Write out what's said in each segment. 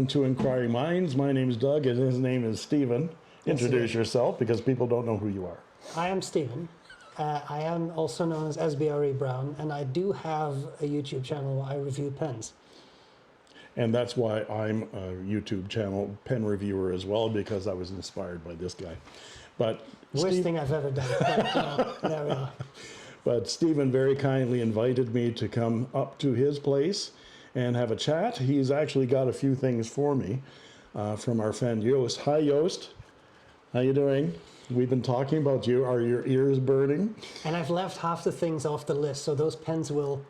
welcome to Inquiring Minds. My name is Doug and his name is Stephen. Introduce yourself because people don't know who you are. I am Stephen. I am also known as SBRE Brown, and I do have a YouTube channel where I review pens. And that's why I'm a YouTube channel pen reviewer as well, because I was inspired by this guy. But Worst thing I've ever done. But, there we are. But Stephen very kindly invited me to come up to his place and have a chat. He's actually got a few things for me from our friend Joost. Hi, Joost. How you doing? We've been talking about you. Are your ears burning? And I've left half the things off the list, so those pens will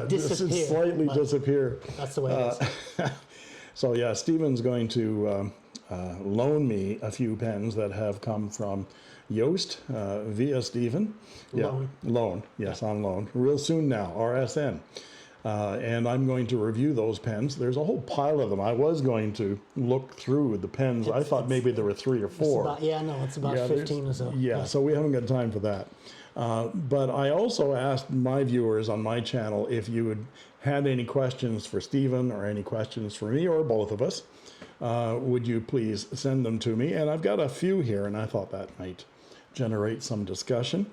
disappear. Slightly disappear. That's the way it is. So yeah, Stephen's going to loan me a few pens that have come from Joost via Stephen. Loan. Yes, on loan. Real soon now, RSN. And I'm going to review those pens. There's a whole pile of them. I was going to look through the pens. I thought maybe there were 3 or 4. It's about 15 or so. Yeah, so we haven't got time for that. But I also asked my viewers on my channel if you had any questions for Stephen or any questions for me or both of us. Would you please send them to me? And I've got a few here, and I thought that might generate some discussion.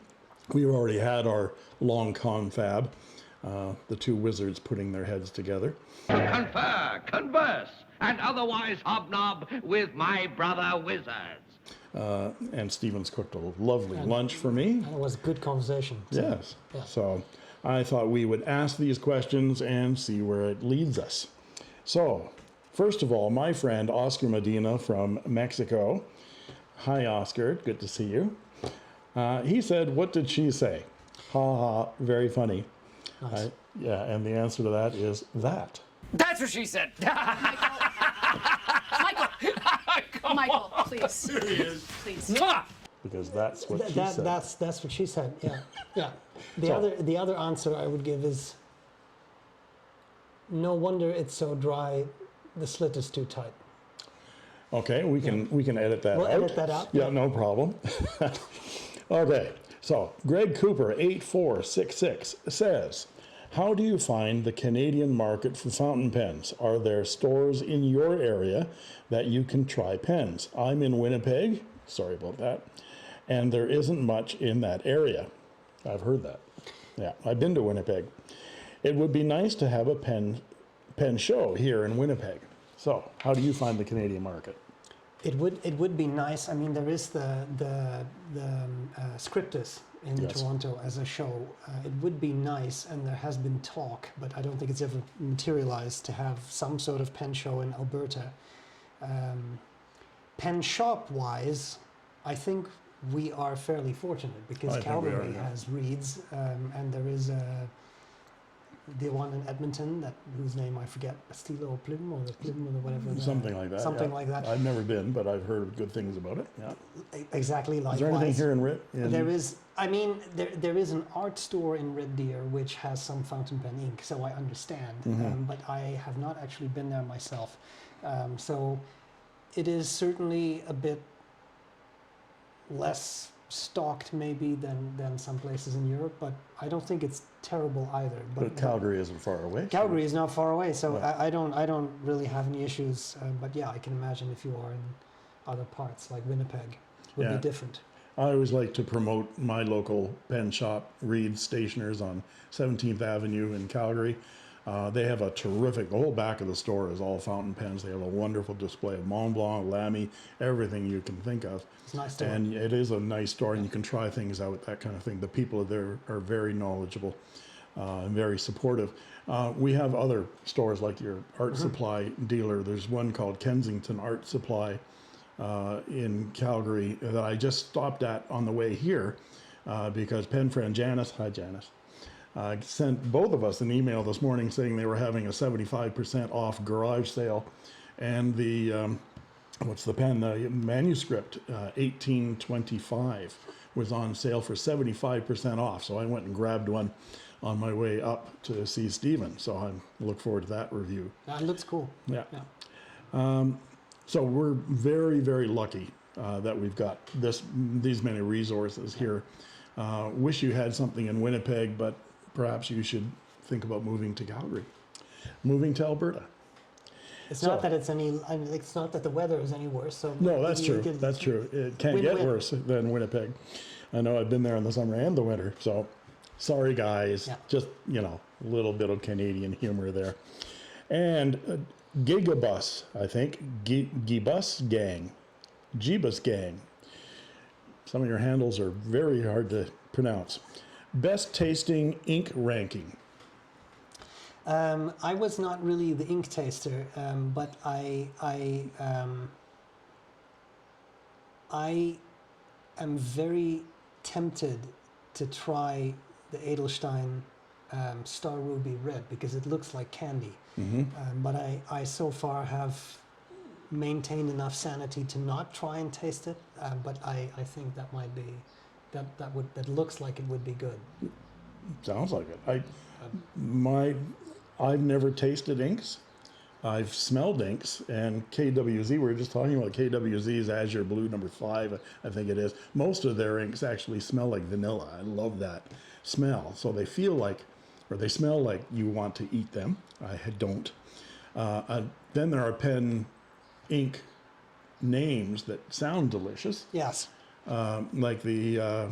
We already had our long confab. The two wizards putting their heads together. Confer, converse, and otherwise hobnob with my brother wizards. And Stephen's cooked a lovely lunch for me. And it was a good conversation. Yes. Yeah. So I thought we would ask these questions and see where it leads us. So, first of all, my friend Oscar Medina from Mexico. Hi, Oscar. Good to see you. He said, "What did she say?" Ha ha, very funny. Nice. Yeah, and the answer to that is that. That's what she said. Michael, please. Here he is. Please. Because that's what she said. That's what she said. Yeah. The other answer I would give is, no wonder it's so dry. The slit is too tight. Okay, we can edit that out. We'll edit that out. Yeah, no problem. Okay. So, Greg Cooper, 8466, says, how do you find the Canadian market for fountain pens? Are there stores in your area that you can try pens? I'm in Winnipeg, sorry about that, and there isn't much in that area. I've heard that. Yeah, I've been to Winnipeg. It would be nice to have a pen show here in Winnipeg. So, how do you find the Canadian market? It would be nice. I mean, there is the Scriptus in Toronto as a show. It would be nice, and there has been talk, but I don't think it's ever materialized, to have some sort of pen show in Alberta. Pen shop wise, I think we are fairly fortunate because Calgary has Reids, and there is the one in Edmonton, whose name I forget, Stilo Plume or the Plume or whatever. Something like that. Something like that. I've never been, but I've heard good things about it. Yeah. Exactly. Likewise. Is there anything here in Red? There is. I mean, there is an art store in Red Deer which has some fountain pen ink, so I understand. But I have not actually been there myself. So it is certainly a bit less stocked maybe than some places in Europe, but I don't think it's terrible either. But Calgary isn't far away. Calgary is not far away, so I don't really have any issues. But yeah, I can imagine if you are in other parts like Winnipeg, would be different. I always like to promote my local pen shop, Reids Stationers on 17th Avenue in Calgary. They have a terrific, the whole back of the store is all fountain pens. They have a wonderful display of Mont Blanc, Lamy, everything you can think of. It's a nice store. And it is a nice store, and you can try things out, that kind of thing. The people there are very knowledgeable and very supportive. We have other stores like your art supply dealer. There's one called Kensington Art Supply in Calgary that I just stopped at on the way here because pen friend Janice, hi Janice, sent both of us an email this morning saying they were having a 75% off garage sale, and the what's the pen? The manuscript 1825 was on sale for 75% off. So I went and grabbed one on my way up to see Stephen. So I look forward to that review. That looks cool. Yeah. So we're very, very lucky that we've got these many resources here. Wish you had something in Winnipeg, but perhaps you should think about moving to Calgary, moving to Alberta. It's So- not that it's any. I mean, it's not that the weather is any worse. So No, that's maybe you true. could- That's true. It can't get Win-win. worse than Winnipeg. I know I've been there in the summer and the winter. So sorry, guys. Yeah. Just, a little bit of Canadian humor there. And Gigabus, I think. Gibus Gang. Jeebus Gang. Some of your handles are very hard to pronounce. Best tasting ink ranking. I was not really the ink taster, but I am very tempted to try the Edelstein Star Ruby Red because it looks like candy. But I so far have maintained enough sanity to not try and taste it. But I think that might be that looks like it would be good. Sounds like it. I've never tasted inks. I've smelled inks, and KWZ, we were just talking about KWZ's Azure Blue number 5, I think it is. Most of their inks actually smell like vanilla. I love that smell. So they feel like, or they smell like you want to eat them. I don't. Then there are pen ink names that sound delicious. Yes. Like the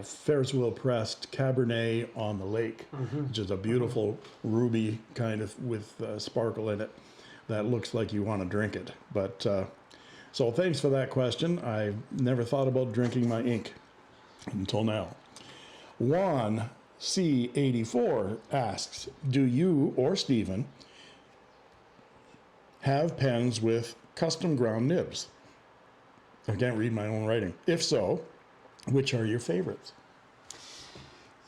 Ferris wheel pressed Cabernet on the Lake, which is a beautiful ruby kind of with sparkle in it that looks like you want to drink it. But so thanks for that question. I've never thought about drinking my ink until now. Juan C84 asks, do you or Stephen have pens with custom ground nibs? I can't read my own writing. If so, which are your favorites?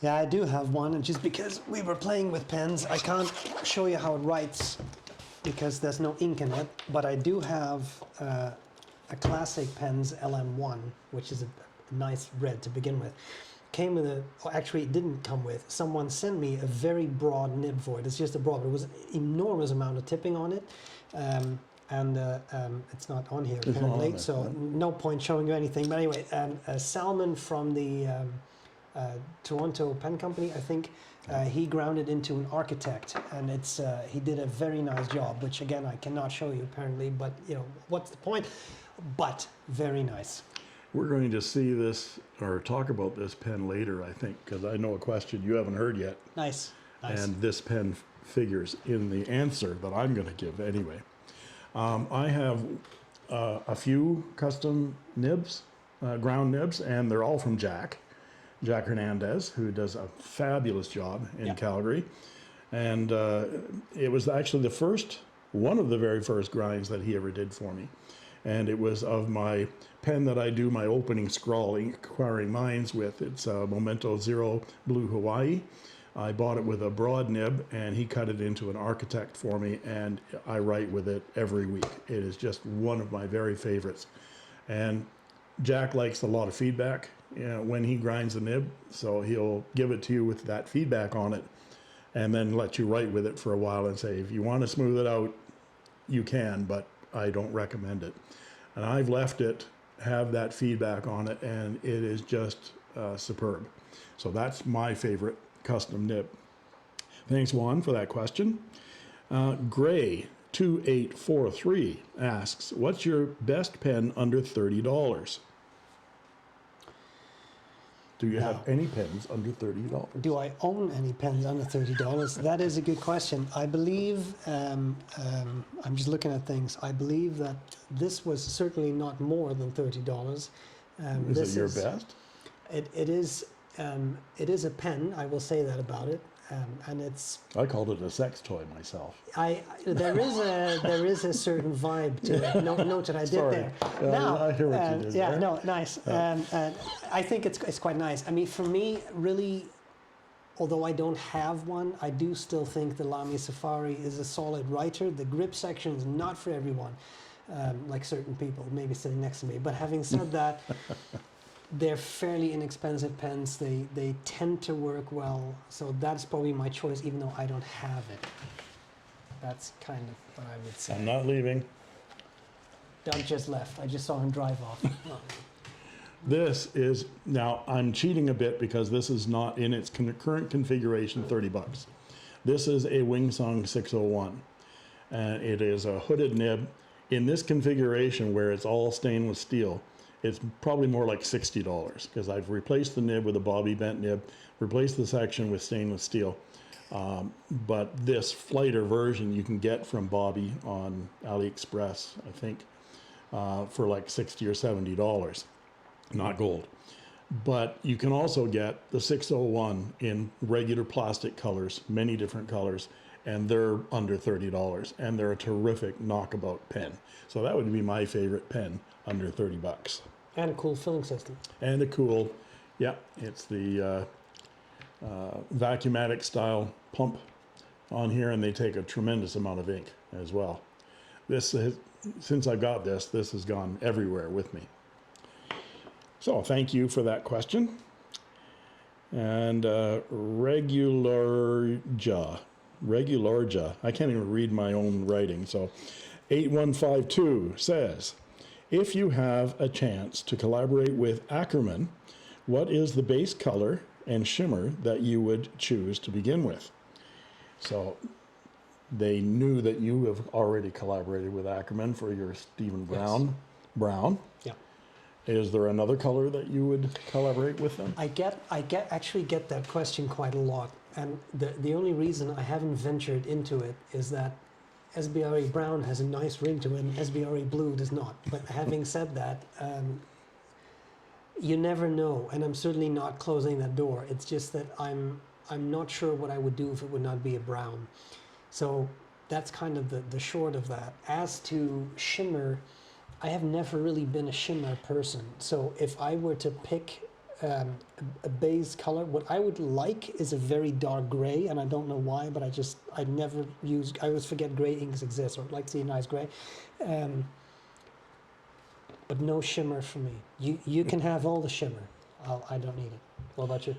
Yeah, I do have one, and just because we were playing with pens, I can't show you how it writes because there's no ink in it, but I do have a classic Pens LM1, which is a nice red to begin with. Came with actually it didn't come with, someone sent me a very broad nib for it. It's just a broad, but it was an enormous amount of tipping on it. It's not on here apparently, so no point showing you anything. But anyway, Salmon from the Toronto Pen Company, I think, he ground it into an Architect, and he did a very nice job, which again I cannot show you apparently, but what's the point? But very nice. We're going to see this or talk about this pen later, I think, because I know a question you haven't heard yet. Nice. And this pen figures in the answer that I'm going to give anyway. I have a few custom nibs, ground nibs, and they're all from Jack Hernandez, who does a fabulous job in Calgary. And it was actually one of the very first grinds that he ever did for me. And it was of my pen that I do my opening scrawl Inkquiring Minds with. It's a Memento Zero Blue Hawaii. I bought it with a broad nib, and he cut it into an Architect for me, and I write with it every week. It is just one of my very favorites. And Jack likes a lot of feedback when he grinds a nib, so he'll give it to you with that feedback on it, and then let you write with it for a while and say, if you want to smooth it out, you can, but I don't recommend it. And I've left it have that feedback on it, and it is just superb. So that's my favorite custom nib. Thanks, Juan, for that question. Gray2843 asks, what's your best pen under $30? Do you have any pens under $30? Do I own any pens under $30? That is a good question. I believe, I'm just looking at things, I believe that this was certainly not more than $30. Is it your best? It is a pen, I will say that about it. And it's, I called it a sex toy myself. there is a certain vibe to it. Note that I did Sorry. there. I hear what you did yeah, there. no, nice. I think it's quite nice. I mean, for me, really, although I don't have one, I do still think the Lamy Safari is a solid writer. The grip section is not for everyone, like certain people maybe sitting next to me. But having said that, they're fairly inexpensive pens. They tend to work well. So that's probably my choice, even though I don't have it. That's kind of what I would say. I'm not leaving. Doug just left. I just saw him drive off. This is, now I'm cheating a bit because this is not in its current configuration $30. This is a Wingsung 601. and it is a hooded nib. In this configuration where it's all stainless steel, it's probably more like $60 because I've replaced the nib with a bobby bent nib, replaced the section with stainless steel. But this flighter version you can get from Bobby on AliExpress, I think, for like $60 or $70, not gold. But you can also get the 601 in regular plastic colors, many different colors, and they're under $30, and they're a terrific knockabout pen. So that would be my favorite pen, under $30. And a cool filling system. And a cool, yeah, it's the Vacuumatic style pump on here, and they take a tremendous amount of ink as well. This has, since I got this has gone everywhere with me. So thank you for that question. And Regularja, I can't even read my own writing. So 8152 says, if you have a chance to collaborate with Ackerman, what is the base color and shimmer that you would choose to begin with? So they knew that you have already collaborated with Ackerman for your Stephen Brown. Yes. Brown. Yeah. Is there another color that you would collaborate with them? I actually get that question quite a lot, and the only reason I haven't ventured into it is that SBRE Brown has a nice ring to it, and SBRE Blue does not. But having said that, you never know, and I'm certainly not closing that door. It's just that I'm not sure what I would do if it would not be a brown. So that's kind of the short of that. As to shimmer, I have never really been a shimmer person. So if I were to pick a base color, what I would like is a very dark gray, and I don't know why, but I always forget gray inks exist, or I'd like to see a nice gray. But no shimmer for me. You can have all the shimmer. I don't need it. What about you?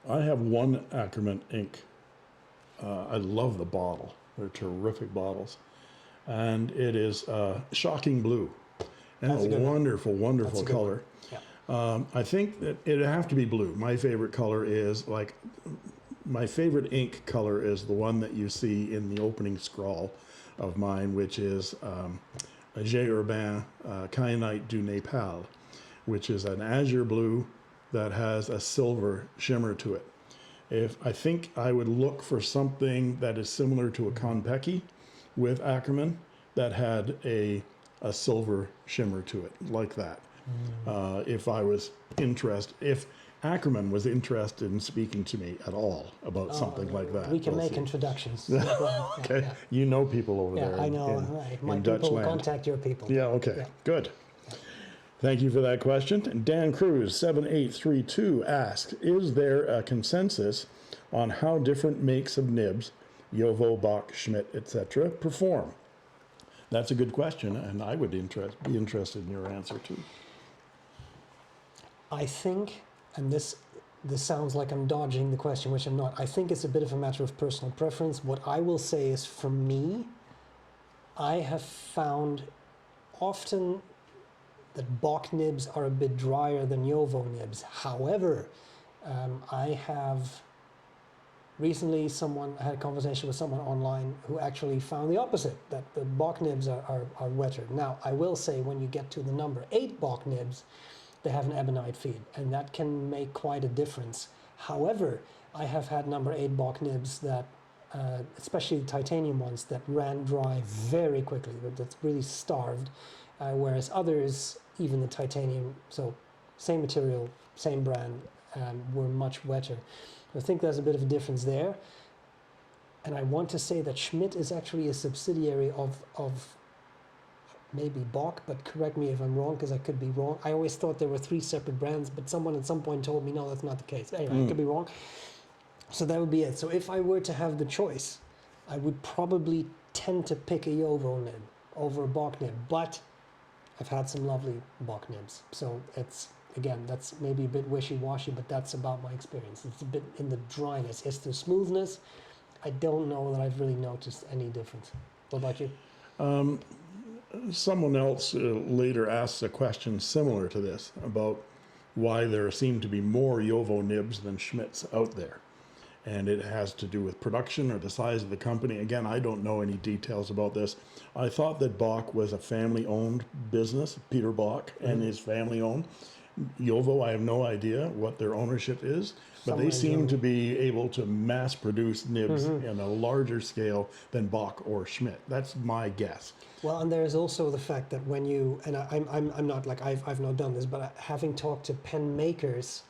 I have one Ackerman ink. I love the bottle. They're terrific bottles. And it is shocking blue. And That's a a good one. wonderful, wonderful That's a good color. Yeah. I think that it'd have to be blue. My favorite color is my favorite ink color is the one that you see in the opening scrawl of mine, which is J. Urbain Kyanite du Nepal, which is an azure blue that has a silver shimmer to it. I think I would look for something that is similar to a Konpeki with Ackerman that had a silver shimmer to it, like that. If Ackerman was interested in speaking to me at all about something like that. We can we'll make see. introductions. Okay, Yeah. you know people over there. Yeah, I know. Right. My people will contact your people. Yeah, okay, Yeah. good. Thank you for that question. And Dan Cruz, 7832, asks, is there a consensus on how different makes of nibs, Jovo, Bach, Schmidt, etc., perform? That's a good question, and I would be interested in your answer too. I think, and this sounds like I'm dodging the question, which I'm not. I think it's a bit of a matter of personal preference. What I will say is, for me, I have found often that Bach nibs are a bit drier than Jovo nibs. However, I have recently I had a conversation with someone online who actually found the opposite, that the Bach nibs are wetter. Now, I will say, when you get to the number 8 Bach nibs, they have an ebonite feed, and that can make quite a difference. However, I have had number 8 Bach nibs that, especially the titanium ones, that ran dry very quickly, that's really starved, whereas others, even the titanium, so same material, same brand, were much wetter. I think there's a bit of a difference there. And I want to say that Schmidt is actually a subsidiary of maybe Bach, but correct me if I'm wrong, because I could be wrong. I always thought there were 3 separate brands, but someone at some point told me, no, that's not the case. Anyway, I could be wrong. So that would be it. So if I were to have the choice, I would probably tend to pick a Jovo nib over a Bach nib, but I've had some lovely Bach nibs. So it's, again, that's maybe a bit wishy-washy, but that's about my experience. It's a bit in the dryness. It's the smoothness. I don't know that I've really noticed any difference. What about you? Someone else later asks a question similar to this about why there seem to be more Jovo nibs than Schmidts out there. and it has to do with production or the size of the company. Again, I don't know any details about this. I thought that Bach was a family-owned business, Peter Bach and his family-owned. Jovo, I have no idea what their ownership is, but they seem to be able to mass produce nibs in a larger scale than Bach or Schmidt. That's my guess. Well, and there's also the fact that when you, and I'm not like, I've not done this, but having talked to pen makers,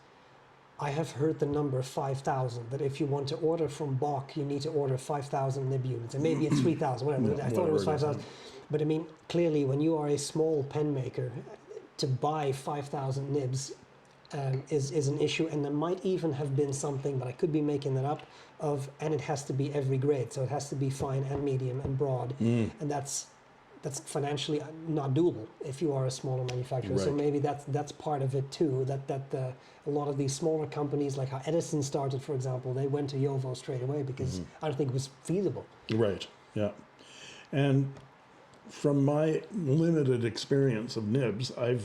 I have heard the number 5,000, that if you want to order from Bach, you need to order 5,000 nib units, and maybe it's 3,000, whatever. I thought it was 5,000. But I mean, clearly, when you are a small pen maker, to buy 5,000 nibs is an issue, and there might even have been something, but I could be making that up, and it has to be every grade, so it has to be fine and medium and broad, and that's financially not doable if you are a smaller manufacturer. Right. So maybe that's part of it too. That a lot of these smaller companies, like how Edison started, for example, they went to Jovo straight away because I don't think it was feasible. Right, yeah. And from my limited experience of nibs, I've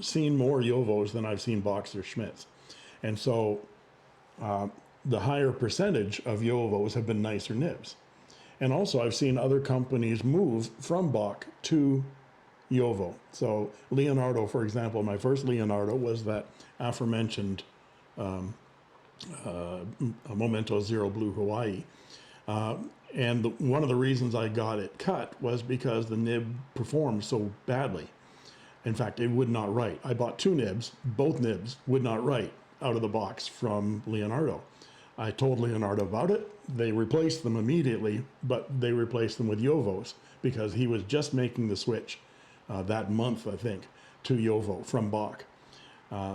seen more Jovos than I've seen Bachs or Schmidts. And so the higher percentage of Jovos have been nicer nibs. And also I've seen other companies move from Bach to Jovo. So Leonardo, for example, my first Leonardo was that aforementioned Momento Zero Blue Hawaii. And one of the reasons I got it cut was because the nib performed so badly. In fact, it would not write. I bought 2 nibs, both nibs would not write out of the box from Leonardo. I told Leonardo about it. They replaced them immediately, but they replaced them with Jovos because he was just making the switch that month, I think, to Jovo from Bach.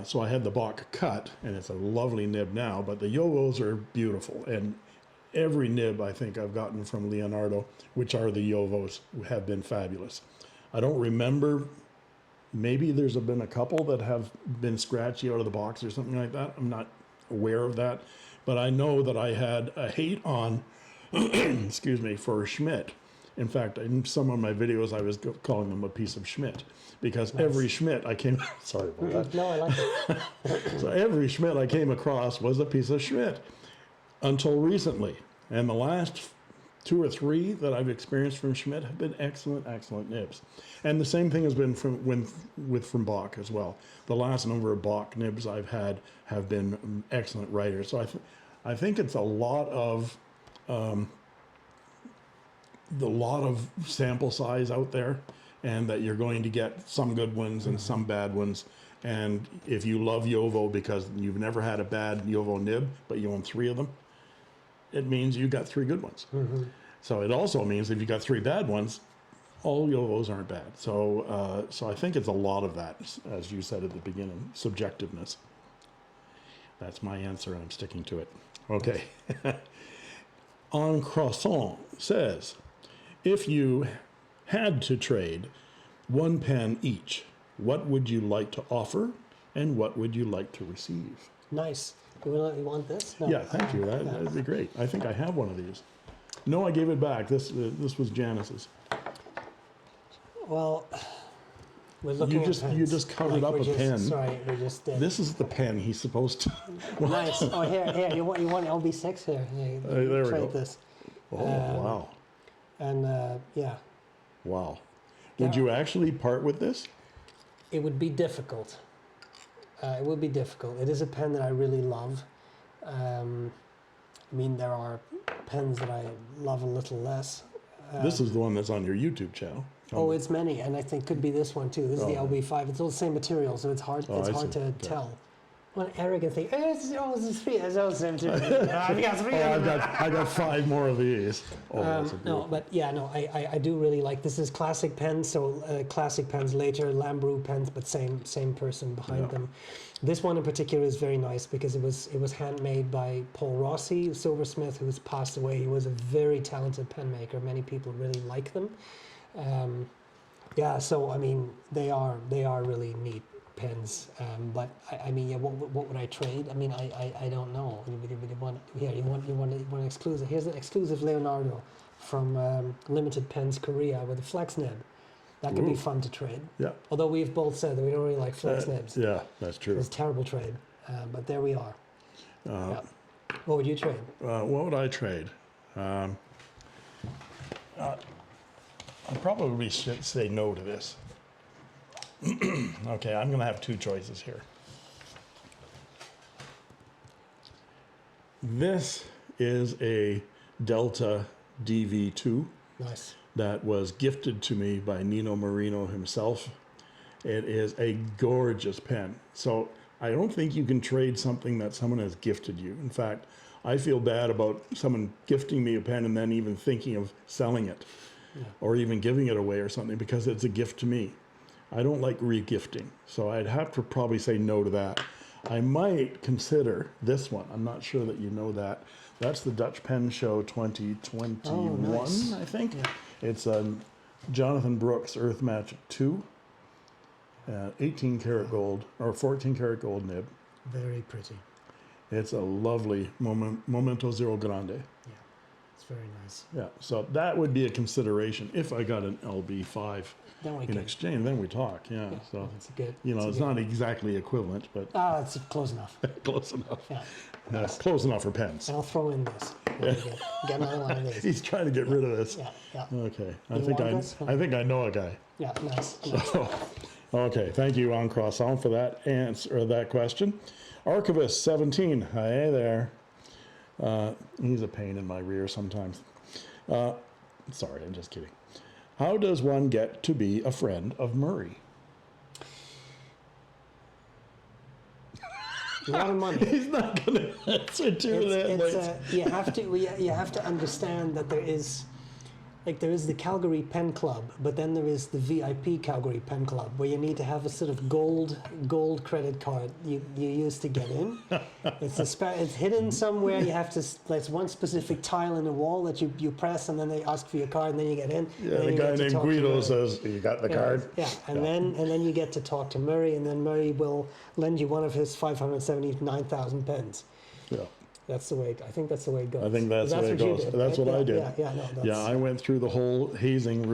So I had the Bach cut, and it's a lovely nib now, but the Jovos are beautiful. And every nib I think I've gotten from Leonardo, which are the Jovos, have been fabulous. I don't remember, maybe there's been a couple that have been scratchy out of the box or something like that. I'm not aware of that. But I know that I had a hate on, excuse me, for Schmidt. In fact, in some of my videos, I was calling them a piece of Schmidt because every Schmidt I came, sorry about that. No, I like it. So every Schmidt I came across was a piece of Schmidt until recently. And the last 2 or 3 that I've experienced from Schmidt have been excellent, excellent nibs. And the same thing has been from Bach as well. The last number of Bach nibs I've had have been excellent writers. So I think it's a lot of sample size out there, and that you're going to get some good ones and some bad ones. And if you love Jovo because you've never had a bad Jovo nib, but you own 3 of them, it means you got 3 good ones. So it also means if you got 3 bad ones, all Jovos aren't bad. So I think it's a lot of that, as you said at the beginning, subjectiveness. That's my answer, and I'm sticking to it. Okay. En Croissant says, if you had to trade 1 pen each, what would you like to offer, and what would you like to receive? Nice. You want this? No. Yeah, thank you. That'd be great. I think I have one of these. No, I gave it back. This was Janice's. Well, we're looking at pens. You just covered up a pen. Sorry, we just did. This is the pen he's supposed to. Nice. Oh, here. You want LB6 here? There we trade go. This. Oh, wow. And yeah. Wow. Would you actually part with this? It would be difficult. It would be difficult. It is a pen that I really love. I mean, there are pens that I love a little less. This is the one that's on your YouTube channel. Oh, it's many, and I think could be this one too. This is the LB5. It's all the same material, so it's hard. Oh, it's hard to tell. One arrogant thing. It's all the same material. I've got 3 of them. I got 5 more of these. No, but yeah, no, I do really like this. Is classic pens, so classic pens later, Lambrou pens, but same person behind them. This one in particular is very nice because it was handmade by Paul Rossi, a silversmith, who's passed away. He was a very talented pen maker. Many people really like them. Yeah, so I mean, they are really neat pens. But I mean, yeah, what would I trade? I mean, I don't know. You want an exclusive? Here's an exclusive Leonardo from Limited Pens Korea with a flex nib. That could be fun to trade. Yeah. Although we've both said that we don't really like flex nibs. Yeah, that's true. It's a terrible trade. But there we are. What would you trade? What would I trade? I probably should say no to this. Okay, I'm going to have two choices here. This is a Delta DV2 Nice. that was gifted to me by Nino Marino himself. It is a gorgeous pen. So I don't think you can trade something that someone has gifted you. In fact, I feel bad about someone gifting me a pen and then even thinking of selling it or even giving it away or something because it's a gift to me. I don't like re-gifting. So I'd have to probably say no to that. I might consider this one. I'm not sure that you know that. That's the Dutch Pen Show 2021, nice. I think. Yeah. It's Jonathan Brooks Earth Magic 2, 18 karat gold, or 14 karat gold nib. Very pretty. It's a lovely Momento Zero Grande. Yeah, it's very nice. Yeah, so that would be a consideration if I got an LB5 Then we in can. exchange. Then we talk, yeah. So, It's good. it's not exactly equivalent, but It's close enough. close enough. Yeah. Close enough for pens. And I'll throw in this. There you go. Get another one of these. He's trying to get rid of this. Yeah, yeah. Okay, You want this? I think I know a guy. Yeah, nice. Okay, thank you, On Croissant, for that answer, or that question. Archivist 17, hey there. He's a pain in my rear sometimes. Sorry, I'm just kidding. How does one get to be a friend of Murray? A lot of money. He's not going to answer to that. You have to understand that there is the Calgary Pen Club, but then there is the VIP Calgary Pen Club, where you need to have a sort of gold credit card you use to get in. It's hidden somewhere. You have to. There's one specific tile in the wall that you press, and then they ask for your card, and then you get in. Yeah, the guy named Guido says, "You got the card." Yeah, and then you get to talk to Murray, and then Murray will lend you one of his 579,000 pens. Yeah. That's the way. I think that's the way it goes. I think that's the way it what you goes. did, That's right? what I did. Yeah, I went through the whole hazing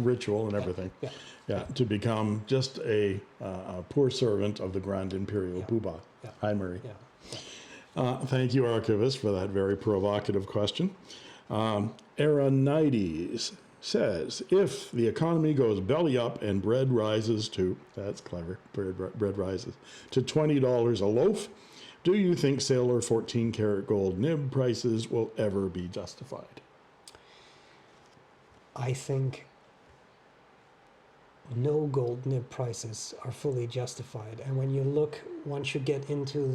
ritual and everything. Yeah. To become just a poor servant of the Grand Imperial Poobah. Yeah. Hi, Murray. Yeah. Thank you, Archivist, for that very provocative question. Aranides says, if the economy goes belly up and bread rises to, that's clever, bread rises, to $20 a loaf, do you think Sailor 14 karat gold nib prices will ever be justified? I think no gold nib prices are fully justified. And when you look, once you get into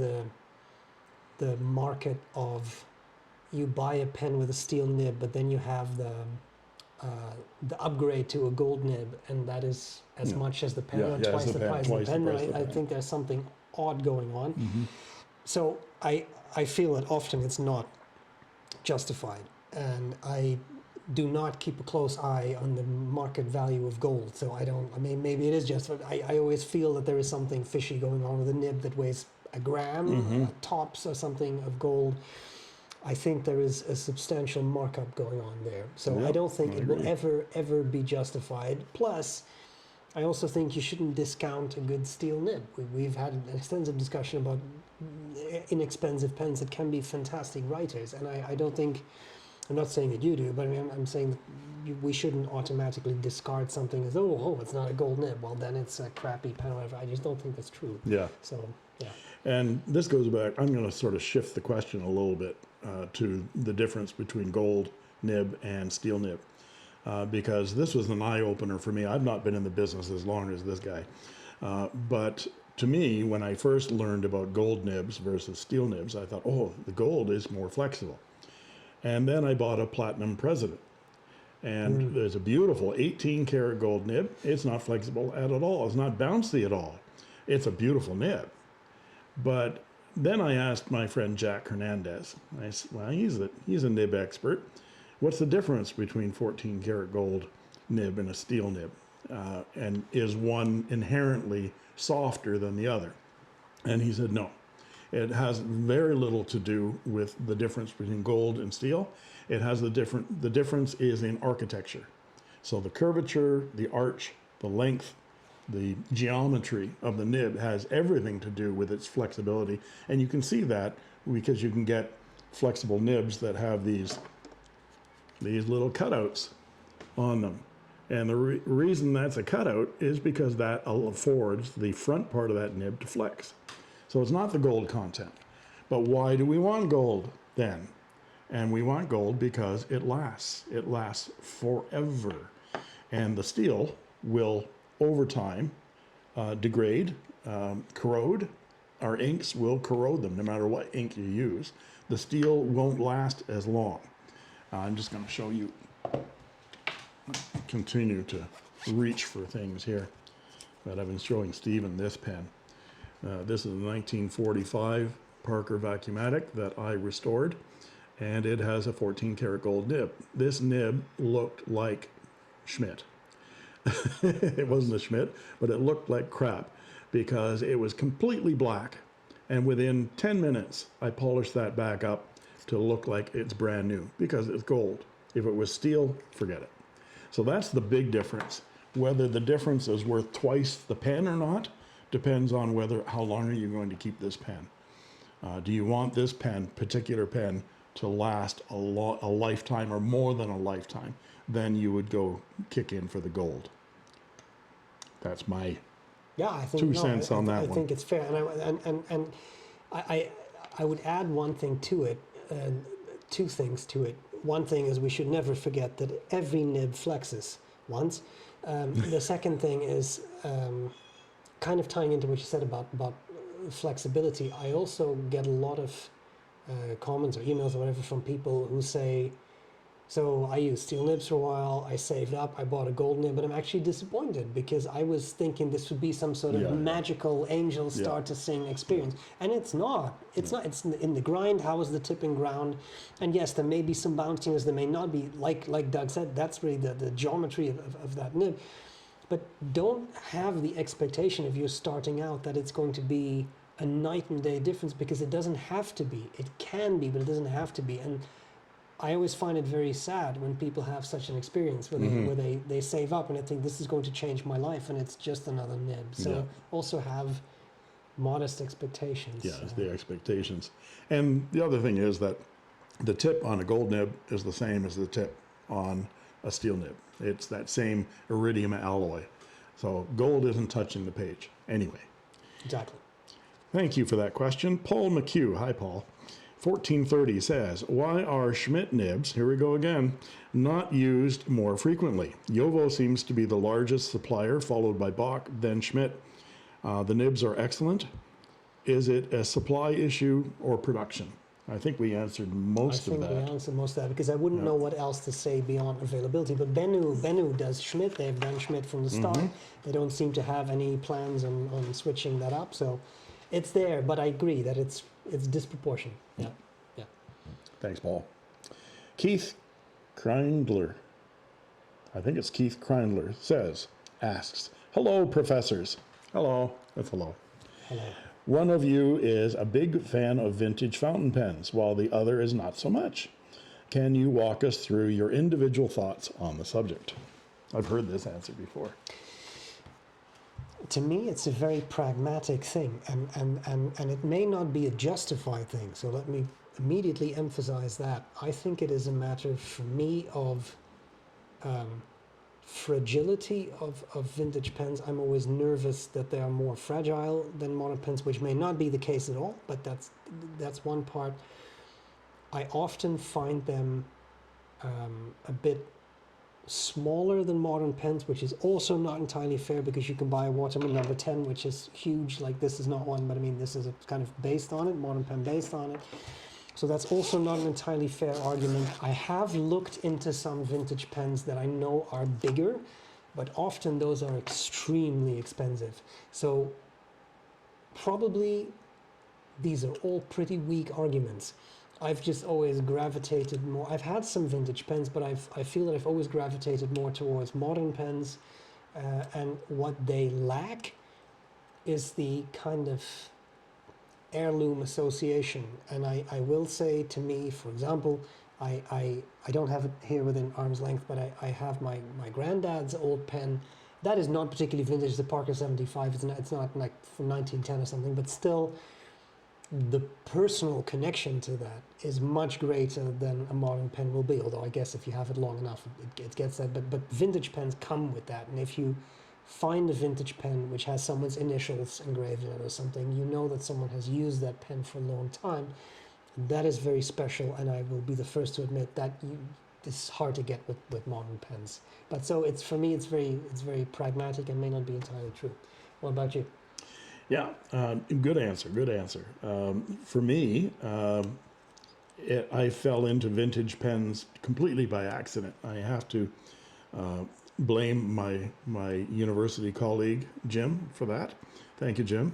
the market of, you buy a pen with a steel nib, but then you have the upgrade to a gold nib, and that is as much as the pen, or twice the price of the pen. I think there's something odd going on. Mm-hmm. So I feel that often it's not justified, and I do not keep a close eye on the market value of gold. So I mean, maybe it is justified. I always feel that there is something fishy going on with a nib that weighs a gram, tops or something of gold. I think there is a substantial markup going on there. So I don't think it will ever be justified. Plus, I also think you shouldn't discount a good steel nib. We've had an extensive discussion about inexpensive pens that can be fantastic writers, and I don't think, I'm not saying that you do, but I'm saying that we shouldn't automatically discard something as, oh, it's not a gold nib, well then it's a crappy pen or whatever. I just don't think that's true. Yeah. So, yeah. And this goes back, I'm going to sort of shift the question a little bit to the difference between gold nib and steel nib. Because this was an eye-opener for me. I've not been in the business as long as this guy. But to me, when I first learned about gold nibs versus steel nibs, I thought, oh, the gold is more flexible. And then I bought a Platinum President. And there's a beautiful 18 karat gold nib. It's not flexible at all. It's not bouncy at all. It's a beautiful nib. But then I asked my friend Jack Hernandez. I said, well, he's a nib expert. What's the difference between 14 karat gold nib and a steel nib? And is one inherently softer than the other? And he said, no. It has very little to do with the difference between gold and steel. It has the difference is in architecture. So the curvature, the arch, the length, the geometry of the nib has everything to do with its flexibility. And you can see that because you can get flexible nibs that have these little cutouts on them. And the reason that's a cutout is because that affords the front part of that nib to flex. So it's not the gold content. But why do we want gold then? And we want gold because it lasts. It lasts forever. And the steel will, over time, degrade, corrode. Our inks will corrode them no matter what ink you use. The steel won't last as long. I'm just going to show you, continue to reach for things here. But I've been showing Stephen this pen. This is a 1945 Parker Vacuumatic that I restored, and it has a 14 karat gold nib. This nib looked like Schmidt. It wasn't a Schmidt, but it looked like crap because it was completely black. And within 10 minutes, I polished that back up to look like it's brand new because it's gold. If it was steel, forget it. So that's the big difference. Whether the difference is worth twice the pen or not depends on how long are you going to keep this pen. Do you want this particular pen, to last a lifetime or more than a lifetime? Then you would go kick in for the gold. That's my I think, 2 cents on that one. I think it's fair, and I would add one thing to it, two things to it. One thing is we should never forget that every nib flexes once. The second thing is kind of tying into what you said about flexibility. I also get a lot of comments or emails or whatever from people who say, so I used steel nibs for a while, I saved up, I bought a gold nib, but I'm actually disappointed because I was thinking this would be some sort of magical angel start to sing experience. And it's not. It's not. It's in the grind. How is the tipping ground? And yes, there may be some bounciness, there may not be. Like Doug said, that's really the geometry of that nib. But don't have the expectation if you're starting out that it's going to be a night and day difference, because it doesn't have to be. It can be, but it doesn't have to be. And I always find it very sad when people have such an experience where they save up and they think this is going to change my life, and it's just another nib. So also have modest expectations. Yeah, it's the expectations. And the other thing is that the tip on a gold nib is the same as the tip on a steel nib. It's that same iridium alloy. So gold isn't touching the page anyway. Exactly. Thank you for that question. Paul McHugh, hi Paul, 1430 says, why are Schmidt nibs, here we go again, not used more frequently? Jovo seems to be the largest supplier, followed by Bock, then Schmidt. The nibs are excellent. Is it a supply issue or production? I think we answered most of that. I think we answered most of that because I wouldn't know what else to say beyond availability. But Bennu does Schmidt. They've done Schmidt from the start. They don't seem to have any plans on switching that up. So it's there, but I agree that it's disproportionate. Yeah. Thanks, Paul. Keith Kreindler, I think it's Keith Kreindler, asks, hello, professors. Hello. That's hello. Hello. One of you is a big fan of vintage fountain pens, while the other is not so much. Can you walk us through your individual thoughts on the subject? I've heard this answer before. To me, it's a very pragmatic thing, and it may not be a justified thing. So let me immediately emphasize that. I think it is a matter for me of fragility of vintage pens. I'm always nervous that they are more fragile than modern pens, which may not be the case at all, but that's one part. I often find them a bit smaller than modern pens, which is also not entirely fair because you can buy a Waterman number 10, which is huge. Like this is not one, but I mean, this is kind of based on it, modern pen based on it. So that's also not an entirely fair argument. I have looked into some vintage pens that I know are bigger, but often those are extremely expensive. So probably these are all pretty weak arguments. I've just always gravitated more. I've had some vintage pens, but I feel that I've always gravitated more towards modern pens, and what they lack is the kind of heirloom association. And I will say, to me, for example, I don't have it here within arm's length, but I have my granddad's old pen. That is not particularly vintage. It's a Parker 75. It's not like from 1910 or something, but still, the personal connection to that is much greater than a modern pen will be. Although I guess if you have it long enough, it gets that. But vintage pens come with that, and if you find a vintage pen which has someone's initials engraved in it or something, you know that someone has used that pen for a long time. That is very special, and I will be the first to admit that it's hard to get with modern pens. But so it's, for me, it's very pragmatic and may not be entirely true. What about you? Yeah, good answer. Good answer. For me, I fell into vintage pens completely by accident. I have to blame my university colleague Jim for that. Thank you, Jim.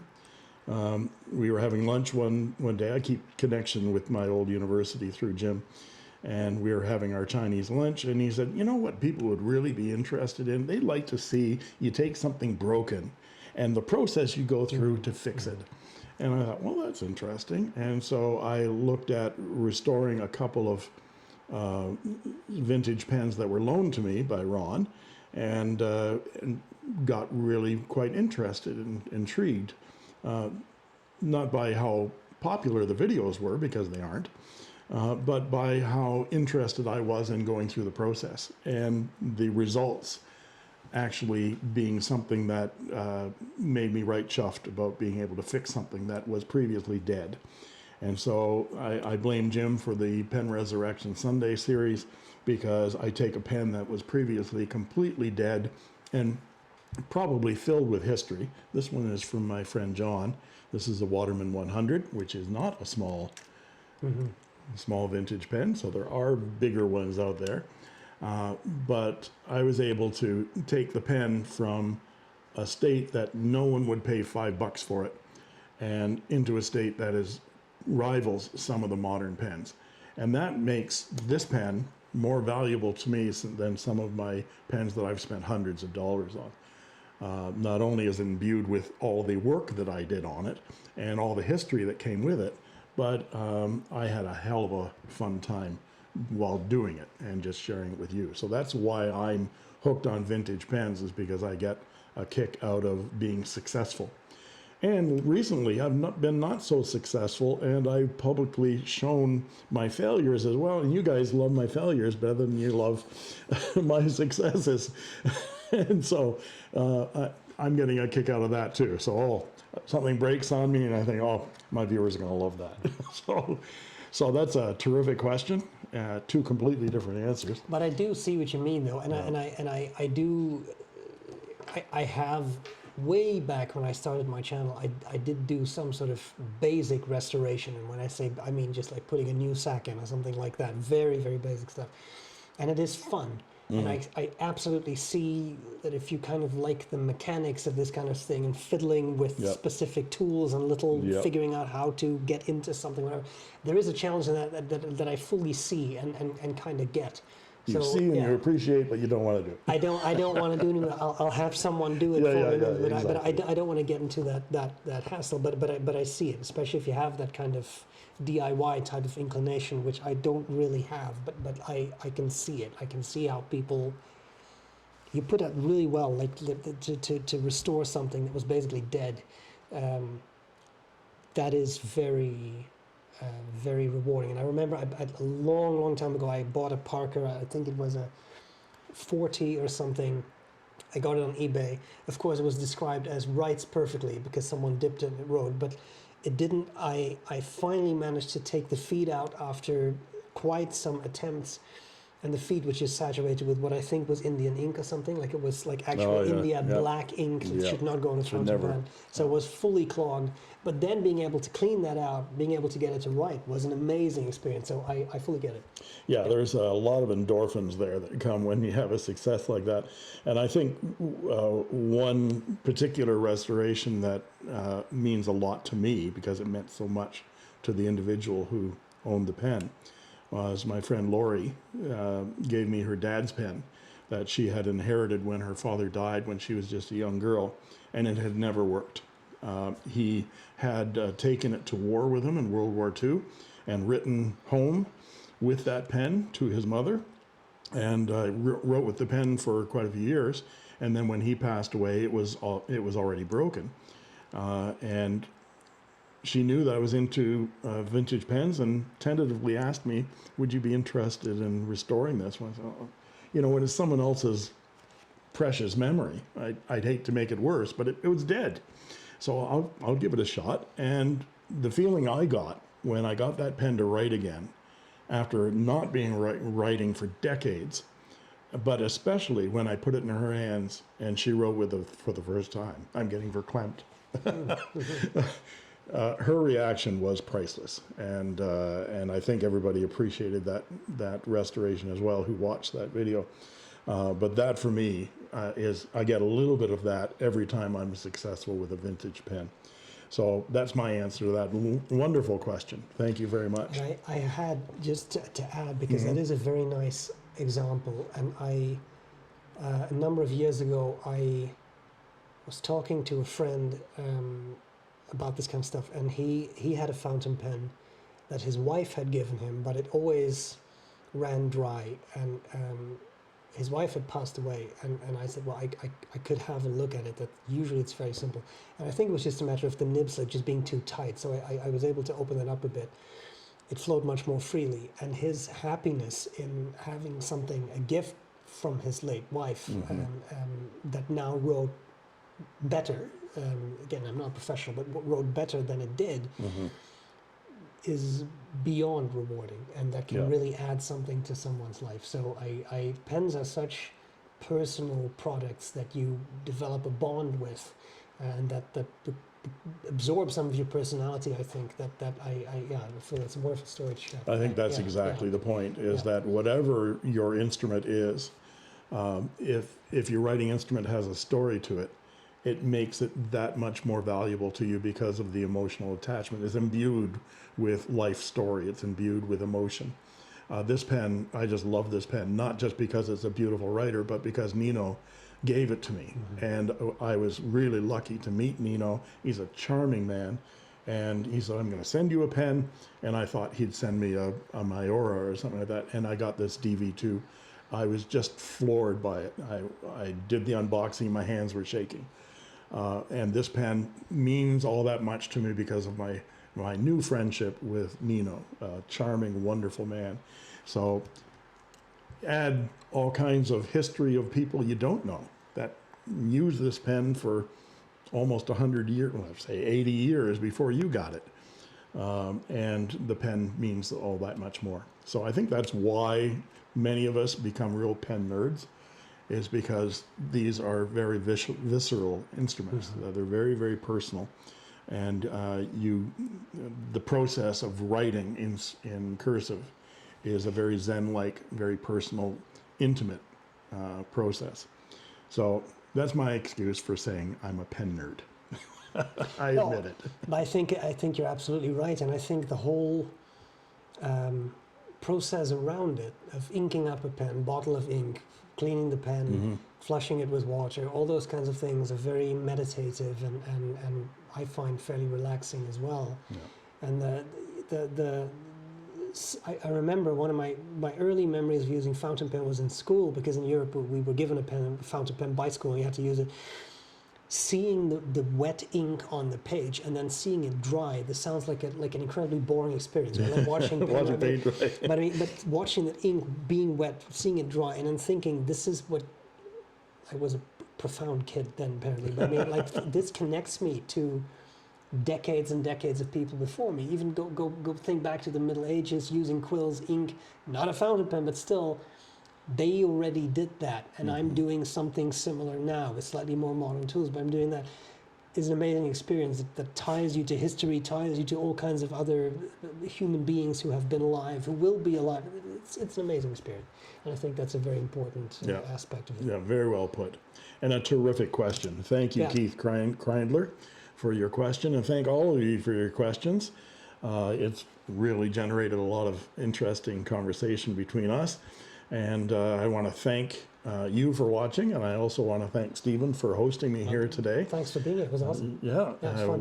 We were having lunch one day. I keep connection with my old university through Jim, and we were having our Chinese lunch, and he said, you know what people would really be interested in? They'd like to see you take something broken and the process you go through to fix it. And I thought, well, that's interesting. And so I looked at restoring a couple of vintage pens that were loaned to me by Ron, and got really quite interested and intrigued. Not by how popular the videos were, because they aren't, but by how interested I was in going through the process, and the results actually being something that made me right chuffed about being able to fix something that was previously dead. And so I blame Jim for the Pen Resurrection Sunday series, because I take a pen that was previously completely dead and probably filled with history. This one is from my friend John. This is a Waterman 100, which is not a small vintage pen, so there are bigger ones out there. But I was able to take the pen from a state that no one would pay $5 for it, and into a state that rivals some of the modern pens. And that makes this pen more valuable to me than some of my pens that I've spent hundreds of dollars on. Not only is it imbued with all the work that I did on it and all the history that came with it, but I had a hell of a fun time while doing it and just sharing it with you. So that's why I'm hooked on vintage pens, is because I get a kick out of being successful. And recently I've been not so successful, and I've publicly shown my failures as well. And you guys love my failures better than you love my successes. And so I'm getting a kick out of that too. So something breaks on me and I think, oh, my viewers are going to love that. So that's a terrific question. Two completely different answers. But I do see what you mean, though, and I have, way back when I started my channel, I did do some sort of basic restoration, and when I say, I mean just like putting a new sack in or something like that, very, very basic stuff, and it is fun. And I absolutely see that if you kind of like the mechanics of this kind of thing and fiddling with specific tools and figuring out how to get into something, whatever, there is a challenge in that I fully see and kind of get. You see and you appreciate, but you don't want to do it. I don't want to do it. I'll have someone do it for me, but I don't want to get into that hassle. But I see it, especially if you have that kind of DIY type of inclination, which I don't really have. But I can see it. I can see how people. You put it really well, like to restore something that was basically dead. That is very. Very rewarding. And I remember a long time ago, I bought a Parker. I think it was a 40 or something. I got it on eBay. Of course, it was described as writes perfectly because someone dipped it and it wrote, but it didn't. I finally managed to take the feed out after quite some attempts, and the feed, which is saturated with what I think was Indian ink or something, like it was like actual India black ink that should not go on the fountain pen. So it was fully clogged. But then being able to clean that out, being able to get it to write was an amazing experience. So I fully get it. Yeah, there's a lot of endorphins there that come when you have a success like that. And I think one particular restoration that means a lot to me, because it meant so much to the individual who owned the pen, was my friend Lori gave me her dad's pen that she had inherited when her father died when she was just a young girl, and it had never worked. He had taken it to war with him in World War II and written home with that pen to his mother, and wrote with the pen for quite a few years. And then when he passed away, it was already broken. And she knew that I was into vintage pens and tentatively asked me, would you be interested in restoring this one? I thought, you know, when it's someone else's precious memory, I'd hate to make it worse, but it was dead. So I'll give it a shot. And the feeling I got when I got that pen to write again, after not being writing for decades, but especially when I put it in her hands and she wrote with it for the first time. I'm getting verklempt. Her reaction was priceless, and I think everybody appreciated that restoration as well who watched that video. But that for me is, I get a little bit of that every time I'm successful with a vintage pen. So that's my answer to that wonderful question. Thank you very much. And I had just to add, because that is a very nice example, and a number of years ago I was talking to a friend about this kind of stuff, and he had a fountain pen that his wife had given him, but it always ran dry, and his wife had passed away, and I said, well, I could have a look at it. That usually it's very simple, and I think it was just a matter of the nibs just being too tight, so I was able to open it up a bit. It flowed much more freely, and his happiness in having something, a gift from his late wife, that now wrote better. Again, I'm not a professional, but wrote better than it did, is beyond rewarding, and that can really add something to someone's life. So pens are such personal products that you develop a bond with, and that absorb some of your personality. I think that I feel it's a wonderful story to share. I think that's exactly the point, is that whatever your instrument is, if your writing instrument has a story to it, it makes it that much more valuable to you because of the emotional attachment. It's imbued with life story. It's imbued with emotion. This pen, I just love this pen, not just because it's a beautiful writer, but because Nino gave it to me. And I was really lucky to meet Nino. He's a charming man. And he said, I'm going to send you a pen. And I thought he'd send me a Mayora or something like that. And I got this DV2. I was just floored by it. I did the unboxing, my hands were shaking. And this pen means all that much to me because of my new friendship with Nino, a charming, wonderful man. So add all kinds of history of people you don't know that use this pen for almost 100 years, well, I'd say 80 years before you got it. And the pen means all that much more. So I think that's why many of us become real pen nerds, is because these are very visceral instruments. They're very, very personal. And the process of writing in cursive is a very Zen-like, very personal, intimate process. So that's my excuse for saying I'm a pen nerd. I admit it. But I think you're absolutely right, and I think the whole process around it, of inking up a pen, bottle of ink, cleaning the pen, flushing it with water, all those kinds of things are very meditative and I find fairly relaxing as well. And I remember one of my early memories of using fountain pen was in school, because in Europe we were given a fountain pen by school and you had to use it. Seeing the wet ink on the page and then seeing it dry, this sounds like an incredibly boring experience. Like watching paint dry. But watching the ink being wet, seeing it dry, and then thinking, this is what, I was a profound kid then apparently, but I mean, like, this connects me to decades and decades of people before me. Even go think back to the Middle Ages, using quills, ink, not a fountain pen, but still, they already did that, and I'm doing something similar now with slightly more modern tools, but I'm doing that. It's an amazing experience that ties you to history, ties you to all kinds of other human beings who have been alive, who will be alive. It's an amazing experience, and I think that's a very important aspect of it. Yeah, very well put. And a terrific question. Thank you, Keith Kreindler, for your question, and thank all of you for your questions. It's really generated a lot of interesting conversation between us. And I want to thank you for watching, and I also want to thank Stephen for hosting me here today. Thanks for being here. It was awesome.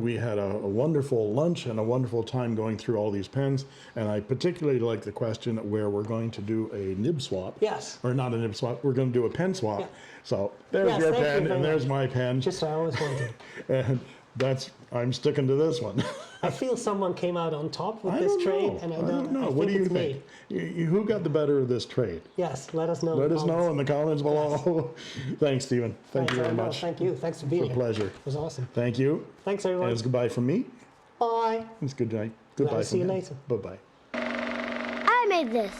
We had a wonderful lunch and a wonderful time going through all these pens, and I particularly like the question where we're going to do a nib swap. Yes. Or not a nib swap, we're going to do a pen swap. So there's your pen, and there's my pen. Just so I always wanted. And I'm sticking to this one. I feel someone came out on top with I this don't trade, know. and I don't know. What do you it's think? me. Who got the better of this trade? Yes, let us know. Let us know in the comments below. Thanks, Stephen. Thank you very No, much. thank you. Thanks for being It's a here. pleasure. It was awesome. Thank you. Thanks, And everyone. it's goodbye from me. Bye. It's good night. Glad Goodbye to see from you him. later. Bye-bye. I made this.